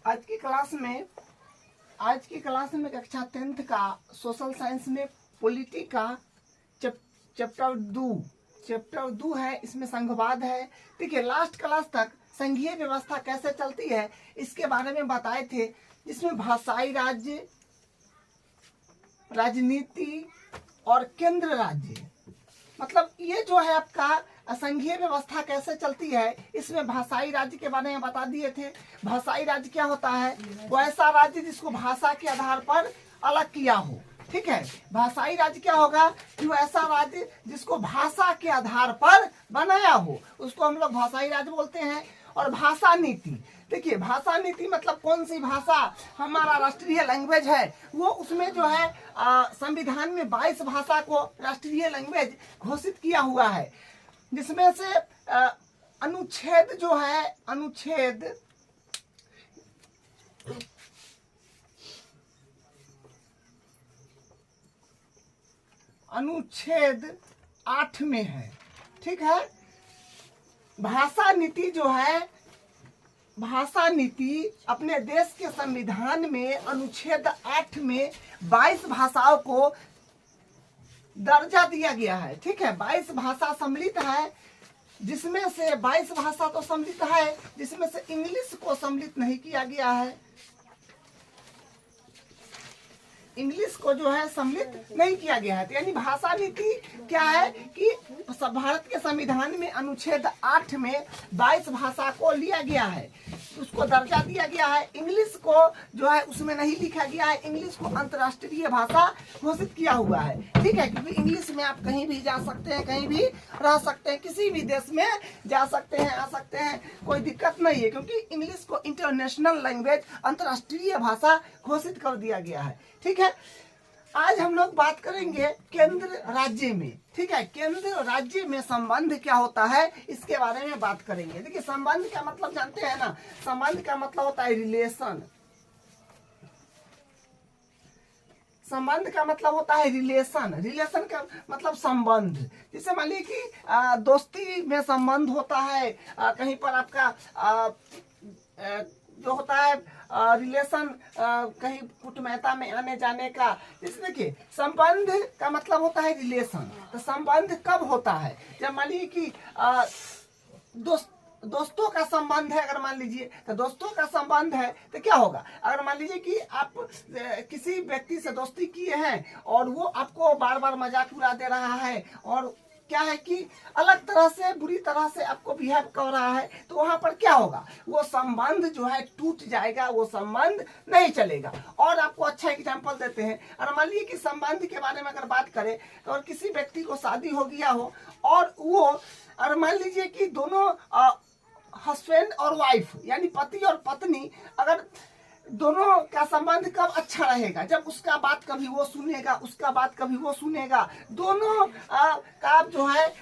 आज की क्लास में कक्षा 10th का सोशल साइंस में पॉलिटी का चैप्टर 2 है। इसमें संघवाद है। देखिए, लास्ट क्लास तक संघीय व्यवस्था कैसे चलती है इसके बारे में बताए थे, जिसमें भाषाई राज्य, राजनीति और केंद्र राज्य, मतलब ये जो है आपका संघीय व्यवस्था कैसे चलती है, इसमें भाषाई राज्य के बारे में बता दिए थे। भाषाई राज्य क्या होता है? वो ऐसा राज्य जिसको भाषा के आधार पर अलग किया हो। ठीक है, भाषाई राज्य क्या होगा कि वो ऐसा राज्य जिसको भाषा के आधार पर बनाया हो, उसको हम लोग भाषाई राज्य बोलते हैं। और भाषा नीति, देखिए भाषा नीति मतलब कौन सी भाषा हमारा राष्ट्रीय लैंग्वेज है, वो उसमें जो है संविधान में 22 भाषा को राष्ट्रीय लैंग्वेज घोषित किया हुआ है, जिसमें से अनुच्छेद जो है अनुच्छेद 8 में है। ठीक है, भाषा नीति जो है, भाषा नीति अपने देश के संविधान में अनुच्छेद 8 में 22 भाषाओं को दर्जा दिया गया है। ठीक है, 22 भाषा सम्मिलित है, जिसमें से 22 भाषा तो सम्मिलित है, जिसमें से इंग्लिश को सम्मिलित नहीं किया गया है। इंग्लिश को जो है सम्मिलित नहीं किया गया है। तो यानी भाषा नीति क्या है कि भारत के संविधान में अनुच्छेद 8 में 22 भाषा को लिया गया है, उसको दर्जा दिया गया है। इंग्लिश को जो है उसमें नहीं लिखा गया है, इंग्लिश को अंतर्राष्ट्रीय भाषा घोषित किया हुआ है। ठीक है, क्योंकि इंग्लिश में आप कहीं भी जा सकते हैं, कहीं भी रह सकते हैं, किसी भी देश में जा सकते हैं, आ सकते हैं, कोई दिक्कत नहीं है, क्योंकि इंग्लिश को इंटरनेशनल लैंग्वेज, अंतर्राष्ट्रीय भाषा घोषित कर दिया गया है। ठीक है, आज हम लोग बात करेंगे केंद्र राज्य में। ठीक है, केंद्र राज्य में संबंध क्या होता है इसके बारे में बात करेंगे। देखिए, संबंध का मतलब जानते हैं ना, संबंध का मतलब होता है रिलेशन। संबंध का मतलब होता है रिलेशन। रिलेशन का मतलब संबंध। जैसे मान लीजिए कि दोस्ती में संबंध होता है, कहीं पर आपका जो होता है रिलेशन, कहीं कुटुंबता में आने जाने का। जैसे देखिए, संबंध का मतलब होता है रिलेशन। तो संबंध कब होता है? जब मान लीजिए कि दोस्तों का संबंध है, अगर मान लीजिए तो दोस्तों का संबंध है तो क्या होगा? अगर मान लीजिए कि आप किसी व्यक्ति से दोस्ती किए हैं और वो आपको बार बार मजाक उड़ा दे रहा है और क्या है कि अलग तरह से, बुरी तरह से आपको बिहेव कर रहा है, तो वहां पर क्या होगा? वो संबंध जो है टूट जाएगा, वो संबंध नहीं चलेगा। और आपको अच्छा एग्जांपल देते हैं, और मान लीजिए कि संबंध के बारे में अगर बात करें तो और किसी व्यक्ति को शादी हो गया हो और वो, और मान लीजिए कि दोनों हस्बैंड और वाइफ यानी पति और पत्नी, अगर दोनों का संबंध कब अच्छा रहेगा? जब उसका बात कभी वो सुनेगा, उसका बात कभी वो सुनेगा, दोनों का जो है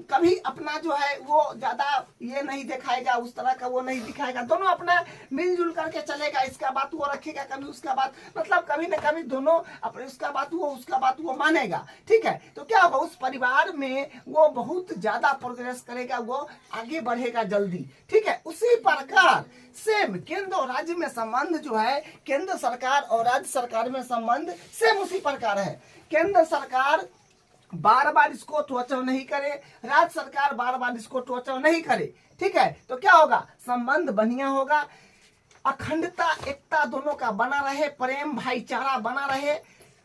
कभी अपना जो है वो ज्यादा ये नहीं दिखाएगा, उस तरह का वो नहीं दिखाएगा, दोनों अपना मिलजुल करके चलेगा। इसका बात वो रखेगा, कभी उसका बात, मतलब कभी न कभी दोनों अपने, उसका बात वो, उसका बात वो मानेगा। ठीक है, तो क्या होगा? उस परिवार में वो बहुत ज्यादा प्रोग्रेस करेगा, वो आगे बढ़ेगा जल्दी। ठीक है, उसी प्रकार सेम केंद्र और राज्य में संबंध जो है, केंद्र सरकार और राज्य सरकार में संबंध सेम उसी प्रकार है। केंद्र सरकार बार बार इसको टॉर्चर नहीं करे, राज्य सरकार बार बार इसको टॉर्चर नहीं करे। ठीक है, तो क्या होगा? संबंध बढ़िया होगा, अखंडता, एकता दोनों का बना रहे, प्रेम भाईचारा बना रहे,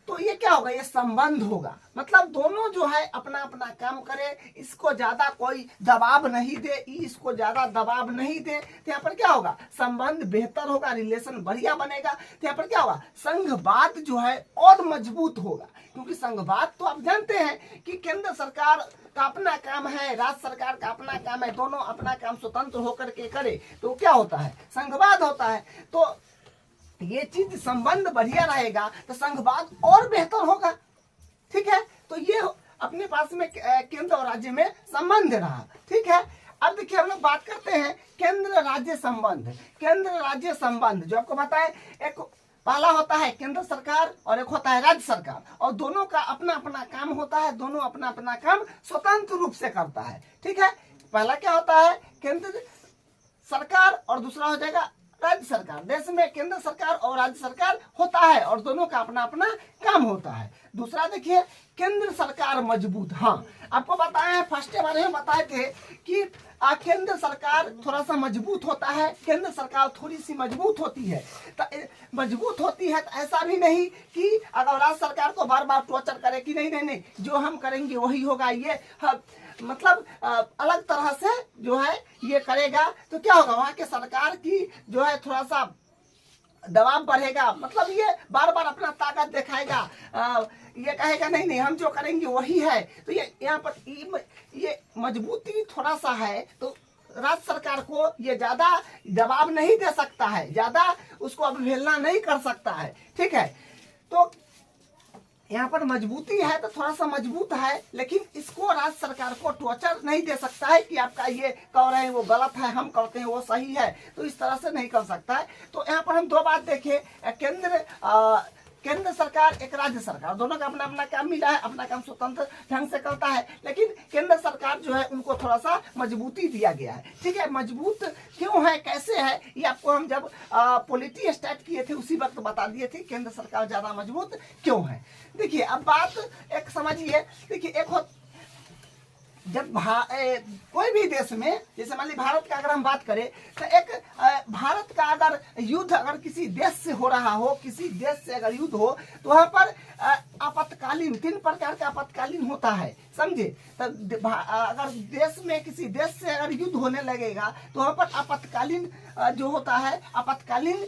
तो ये क्या होगा? ये संबंध होगा। मतलब दोनों जो है अपना अपना काम करे, इसको ज्यादा कोई दबाव नहीं दे, इसको ज्यादा दबाव नहीं दे, तो यहाँ पर क्या होगा? संबंध बेहतर होगा, रिलेशन बढ़िया बनेगा। तो यहाँ पर क्या होगा? संघवाद जो है और मजबूत होगा, क्योंकि संघवाद तो आप जानते हैं कि केंद्र सरकार का अपना काम है, राज्य सरकार का अपना काम है, दोनों अपना काम स्वतंत्र होकर के करे, तो क्या होता है? संघवाद होता है। तो ये चीज, संबंध बढ़िया रहेगा तो संघवाद और बेहतर होगा। ठीक है, तो ये अपने पास में केंद्र और राज्य में संबंध रहा। ठीक है, अब देखिए हम लोग बात करते हैं केंद्र राज्य संबंध। केंद्र राज्य संबंध जो आपको बताए, एक पहला होता है केंद्र सरकार और एक होता है राज्य सरकार, और दोनों का अपना अपना काम होता है, दोनों अपना अपना काम स्वतंत्र रूप से करता है। ठीक है, पहला क्या होता है? केंद्र सरकार और दूसरा हो जाएगा राज्य सरकार। देश में केंद्र सरकार और राज्य सरकार होता है और दोनों का अपना अपना काम होता है। दूसरा देखिए, केंद्र सरकार मजबूत। हाँ, आपको बताए हैं फर्स्ट बारे में बताए थे कि केंद्र सरकार थोड़ा सा मजबूत होता है, केंद्र सरकार थोड़ी सी मजबूत होती है। तो मजबूत होती है तो ऐसा भी नहीं कि अगर राज्य सरकार को बार बार टॉर्चर करे कि नहीं नहीं नहीं जो हम करेंगे वही होगा, ये मतलब अलग तरह से जो है ये करेगा तो क्या होगा, वहां के सरकार की जो है थोड़ा सा दबाव बढ़ेगा। मतलब ये बार बार अपना ताकत दिखाएगा, ये कहेगा नहीं नहीं हम जो करेंगे वही है। तो ये यहाँ पर ये मजबूती थोड़ा सा है, तो राज्य सरकार को ये ज्यादा दबाव नहीं दे सकता है, ज्यादा उसको अवहेलना नहीं कर सकता है। ठीक है, तो यहाँ पर मजबूती है तो थोड़ा सा मजबूत है, लेकिन इसको राज्य सरकार को टॉर्चर नहीं दे सकता है कि आपका ये कह रहे हैं वो गलत है, हम करते हैं वो सही है, तो इस तरह से नहीं कर सकता है। तो यहाँ पर हम दो बात देखें, केंद्र सरकार एक राज्य सरकार, दोनों का अपना अपना काम मिला है, अपना काम स्वतंत्र ढंग से करता है, लेकिन केंद्र सरकार जो है उनको थोड़ा सा मजबूती दिया गया है। ठीक है, मजबूत क्यों है, कैसे है, ये आपको हम जब पॉलिटी स्टार्ट किए थे उसी वक्त बता दिए थे केंद्र सरकार ज्यादा मजबूत क्यों है। देखिए अब बात एक समझिए, देखिए एक जब कोई भी देश में, जैसे मान ली भारत का अगर हम बात करें तो एक भारत का अगर युद्ध अगर किसी देश से हो रहा हो, किसी देश से अगर युद्ध हो तो वहां पर आपातकालीन 3 प्रकार का आपातकालीन होता है, समझे। तो अगर देश में किसी देश से अगर युद्ध होने लगेगा तो वहां पर आपातकालीन जो होता है, आपातकालीन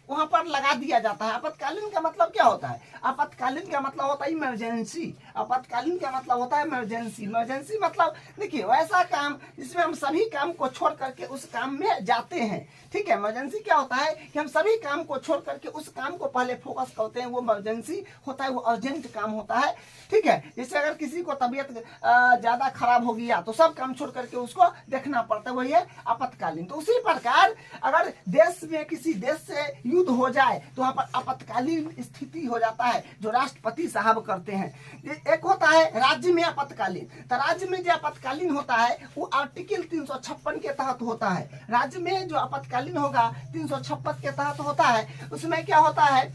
वहां पर लगा दिया जाता है। आपातकालीन का मतलब क्या होता है, आपातकालीन का मतलब होता है इमरजेंसी, आपातकालीन का मतलब होता है इमरजेंसी। इमरजेंसी मतलब देखिए वैसा काम जिसमें हम सभी काम को छोड़ करके उस काम में जाते हैं। ठीक है, इमरजेंसी क्या होता है कि हम सभी काम को छोड़ करके उस काम को पहले फोकस करते हैं, वो इमरजेंसी होता है, वो अर्जेंट काम होता है। ठीक है, जैसे अगर किसी को तबीयत ज्यादा खराब हो गया तो सब काम छोड़ करके उसको देखना पड़ता है, वही है आपातकालीन। तो उसी प्रकार अगर देश में किसी देश से युद्ध हो जाए तो वहां पर आपातकालीन स्थिति हो जाता है जो राष्ट्रपति साहब करते हैं। एक होता है राज्य में आपातकालीन, तो राज्य में जो आपातकालीन होता है वो आर्टिकल 356 के तहत होता है। राज्य में जो आपातकालीन होगा 356 के तहत होता है। उसमें क्या होता है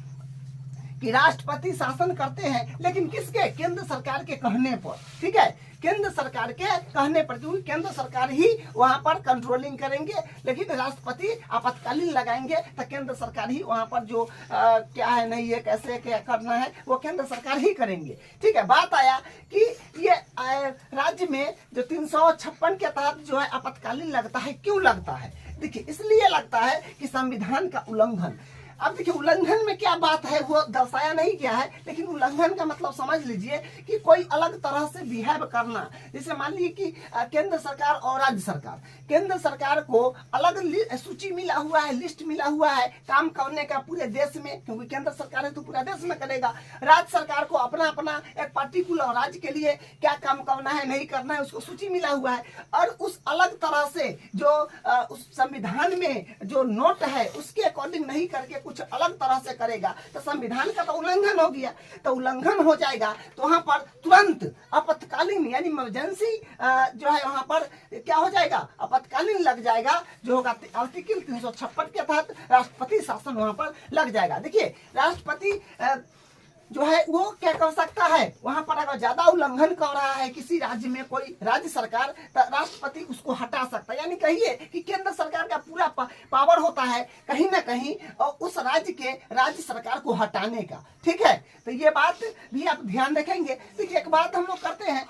कि राष्ट्रपति शासन करते हैं, लेकिन किसके, केंद्र सरकार के कहने पर। ठीक है, केंद्र सरकार के कहने पर, क्योंकि केंद्र सरकार ही वहां पर कंट्रोलिंग करेंगे, लेकिन राष्ट्रपति आपातकालीन लगाएंगे तो केंद्र सरकार ही वहां पर जो क्या है नहीं है कैसे क्या करना है वो केंद्र सरकार ही करेंगे। ठीक है, बात आया कि ये राज्य में जो 356 के तहत जो है आपातकालीन लगता है, क्यों लगता है, देखिए इसलिए लगता है कि संविधान का उल्लंघन। अब देखिए उल्लंघन में क्या बात है वो दर्शाया नहीं गया है, लेकिन उल्लंघन का मतलब समझ लीजिए कि कोई अलग तरह से बिहेव करना। जैसे मान लीजिए कि केंद्र सरकार और राज्य सरकार, केंद्र सरकार को अलग सूची मिला हुआ है, लिस्ट मिला हुआ है काम करने का पूरे देश में, क्योंकि केंद्र सरकार है तो पूरा देश में करेगा। राज्य सरकार को अपना अपना एक पर्टिकुलर राज्य के लिए क्या काम करना है नहीं करना है उसको सूची मिला हुआ है, और उस अलग तरह से जो उस संविधान में जो नोट है उसके अकॉर्डिंग नहीं करके कुछ अलग तरह से करेगा तो संविधान का तो उल्लंघन हो गया। तो उल्लंघन हो जाएगा तो वहां पर तुरंत आपातकालीन यानी इमरजेंसी जो है वहां पर क्या हो जाएगा, आपातकालीन लग जाएगा, जो होगा आर्टिकल 356 के तहत राष्ट्रपति शासन वहां पर लग जाएगा। देखिए राष्ट्रपति जो है वो क्या कर सकता है, वहां पर अगर ज्यादा उल्लंघन कर रहा है किसी राज्य में कोई राज्य सरकार, तो राष्ट्रपति उसको हटा सकता है। यानी कहिए कि केंद्र सरकार का पूरा पावर होता है कहीं ना कहीं और उस राज्य के राज्य सरकार को हटाने का। ठीक है, तो ये बात भी आप ध्यान रखेंगे। देखिए एक बात हम लोग करते हैं,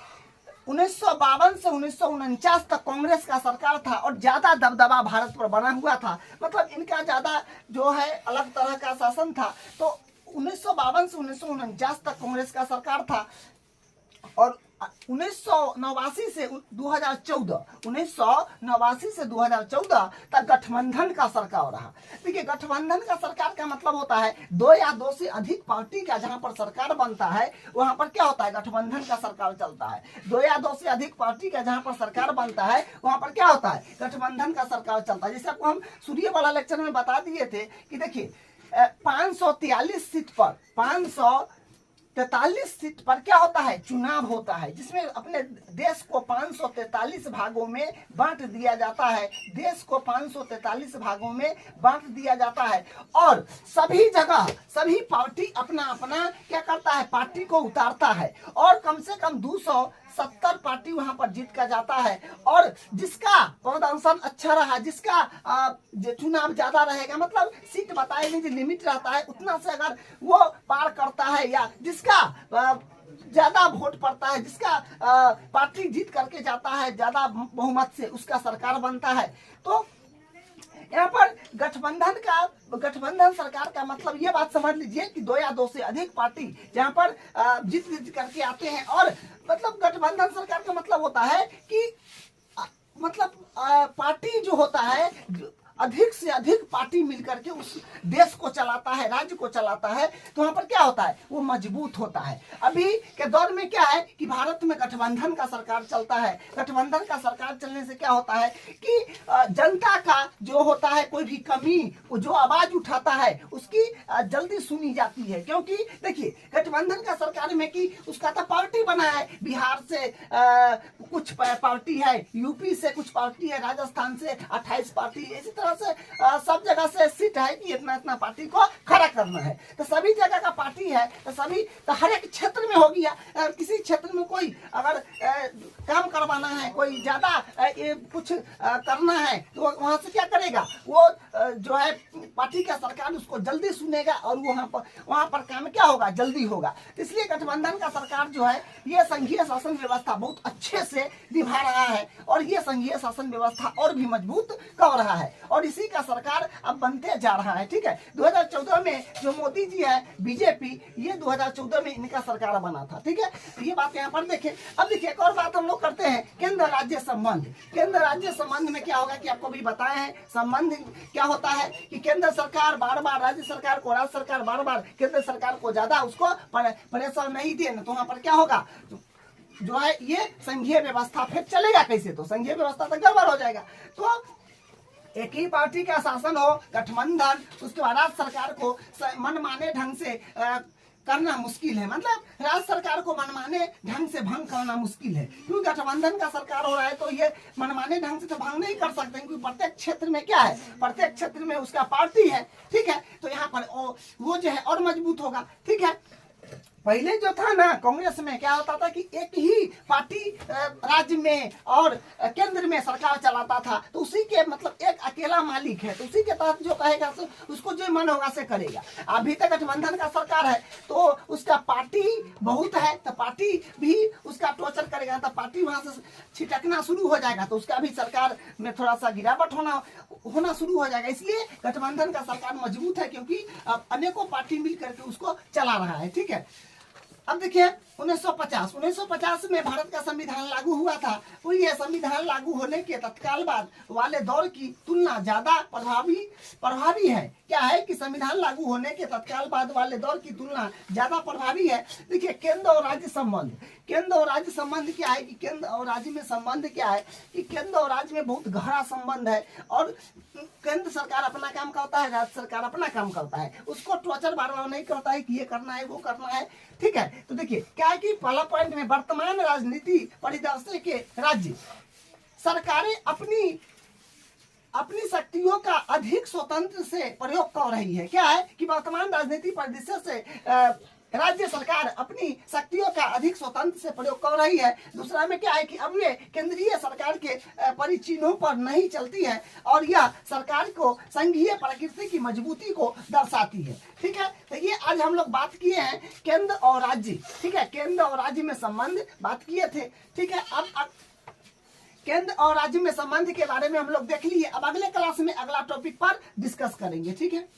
1952 से 1949 तक कांग्रेस का सरकार था और ज्यादा दबदबा भारत पर बना हुआ था, मतलब इनका ज्यादा जो है अलग तरह का शासन था। तो 1952 से 1949 तक कांग्रेस का सरकार था और 1989 से 2014 तक गठबंधन का सरकार रहा। देखिए गठबंधन का सरकार का मतलब होता है 2 या 2 से अधिक पार्टी का जहां पर सरकार बनता है वहां पर क्या होता है, गठबंधन का सरकार चलता है। 2 या 2 से अधिक पार्टी का जहां पर सरकार बनता है वहां पर क्या होता है, गठबंधन का सरकार चलता है। जैसे आपको हम सूर्य वाला लेक्चर में बता दिए थे कि देखिए 543 सीट पर 543 543 सीट पर क्या होता है, चुनाव होता है, जिसमें अपने देश को 543 भागों में बांट दिया जाता है। देश को 543 भागों में बांट दिया जाता है और सभी जगह सभी पार्टी अपना अपना क्या करता है, पार्टी को उतारता है और कम से कम 270 पार्टी वहां पर जीत कर जाता है। और जिसका प्रदर्शन अच्छा रहा, जिसका चुनाव ज्यादा रहेगा, मतलब सीट बताए नहीं जो लिमिट रहता है उतना से अगर वो पार करता है, या जिसका ज्यादा वोट पड़ता है, जिसका पार्टी जीत करके जाता है ज्यादा बहुमत से, उसका सरकार बनता है। तो यहाँ पर गठबंधन सरकार का मतलब ये बात समझ लीजिए कि 2 या 2 से अधिक पार्टी जहाँ पर जीत करके आते हैं। और मतलब गठबंधन सरकार का मतलब होता है कि मतलब पार्टी जो होता है, अधिक से अधिक पार्टी मिलकर के उस देश को चलाता है, राज्य को चलाता है, तो वहां पर क्या होता है, वो मजबूत होता है। अभी के दौर में क्या है कि भारत में गठबंधन का सरकार चलता है। गठबंधन का सरकार चलने से क्या होता है कि जनता का जो होता है कोई भी कमी, जो आवाज उठाता है उसकी जल्दी सुनी जाती है। क्योंकि देखिए गठबंधन का सरकार में कि उसका तो पार्टी बना है, बिहार से कुछ पार्टी है, यूपी से कुछ पार्टी है, राजस्थान से 28 पार्टी, इसी तरह से सब जगह से सीट है कि इतना इतना पार्टी को खड़ा करना है। तो सभी जगह का पार्टी है, तो सभी तो हर एक क्षेत्र में होगी। किसी क्षेत्र में कोई अगर काम करवाना है, कोई ज्यादा कुछ करना है, तो वहां से क्या करेगा, वो जो है पार्टी का सरकार उसको जल्दी सुनेगा और वहां पर काम क्या होगा, जल्दी होगा। इसलिए गठबंधन का सरकार जो है ये संघीय शासन व्यवस्था बहुत अच्छे से निभा रहा है और ये संघीय शासन व्यवस्था और भी मजबूत कर रहा है और इसी का सरकार अब बनते जा रहा है। ठीक है, 2014 में जो मोदी जी है, बीजेपी, ये 2014 में इनका सरकार बना था। ठीक है, तो ये बात यहाँ पर देखें। अब देखिए एक और बात हम लोग करते हैं, केंद्र राज्य संबंध। केंद्र राज्य संबंध में क्या होगा कि आपको भी बताए हैं, संबंध क्या होता है कि केंद्र सरकार बार बार राज्य सरकार को, राज्य सरकार बार बार केंद्र सरकार को ज्यादा उसको प्रेशर नहीं देना, तो वहां पर क्या होगा, जो है ये संघीय व्यवस्था फिर चलेगा कैसे, तो संघीय व्यवस्था तो गड़बड़ हो जाएगा। तो एक ही पार्टी का शासन हो, गठबंधन, उसके बाद राज्य सरकार को मनमाने ढंग से करना मुश्किल है। मतलब राज्य सरकार को मनमाने ढंग से भंग करना मुश्किल है, क्योंकि गठबंधन का सरकार हो रहा है तो ये मनमाने ढंग से तो भंग नहीं कर सकते, क्योंकि प्रत्येक क्षेत्र में क्या है, प्रत्येक क्षेत्र में उसका पार्टी है। ठीक है, तो यहाँ पर वो जो है और मजबूत होगा। ठीक है, पहले जो था ना कांग्रेस में क्या होता था कि एक ही पार्टी राज्य में और केंद्र में सरकार चलाता था, तो उसी के मतलब एक अकेला मालिक है, तो उसी के तहत जो कहेगा उसको जो मन होगा से करेगा। अभी तक गठबंधन का सरकार है तो उसका पार्टी बहुत है, तो पार्टी भी उसका टॉर्चर करेगा, तो पार्टी वहां से छिटकना शुरू हो जाएगा, तो उसका भी सरकार में थोड़ा सा गिरावट होना शुरू हो जाएगा। इसलिए गठबंधन का सरकार मजबूत है, क्योंकि अनेकों पार्टी मिल करके उसको चला रहा है। ठीक है, अब देखिए 1950 में भारत का संविधान लागू हुआ था। तो ये संविधान लागू होने के तत्काल बाद वाले दौर की तुलना ज्यादा प्रभावी है। क्या है कि संविधान लागू होने के तत्काल बाद वाले दौर की तुलना ज्यादा प्रभावी है। देखिए केंद्र और राज्य संबंध, केंद्र और राज्य संबंध क्या है कि केंद्र और राज्य में संबंध क्या है कि केंद्र और राज्य में बहुत गहरा संबंध है और केंद्र सरकार अपना काम करता है, राज्य सरकार अपना काम करता है, उसको टॉर्चर बार बार नहीं करता है कि ये करना है वो करना है। ठीक है, तो देखिए क्या है कि पहला पॉइंट में वर्तमान राजनीति परिदृश्य के राज्य सरकारें अपनी शक्तियों का अधिक स्वतंत्र से प्रयोग कर रही है। क्या है कि वर्तमान राजनीति परिदृश्य से राज्य सरकार अपनी शक्तियों का अधिक स्वतंत्र से प्रयोग कर रही है। दूसरा में क्या है कि अब ये केंद्रीय सरकार के परिचिह्नों पर नहीं चलती है और यह सरकार को संघीय प्रकृति की मजबूती को दर्शाती है। ठीक है, तो ये आज हम लोग बात किए हैं केंद्र और राज्य। ठीक है, केंद्र और राज्य में संबंध बात किए थे। ठीक है, अब केंद्र और राज्य में संबंध के बारे में हम लोग देख लिए। अब अगले क्लास में अगला टॉपिक पर डिस्कस करेंगे। ठीक है।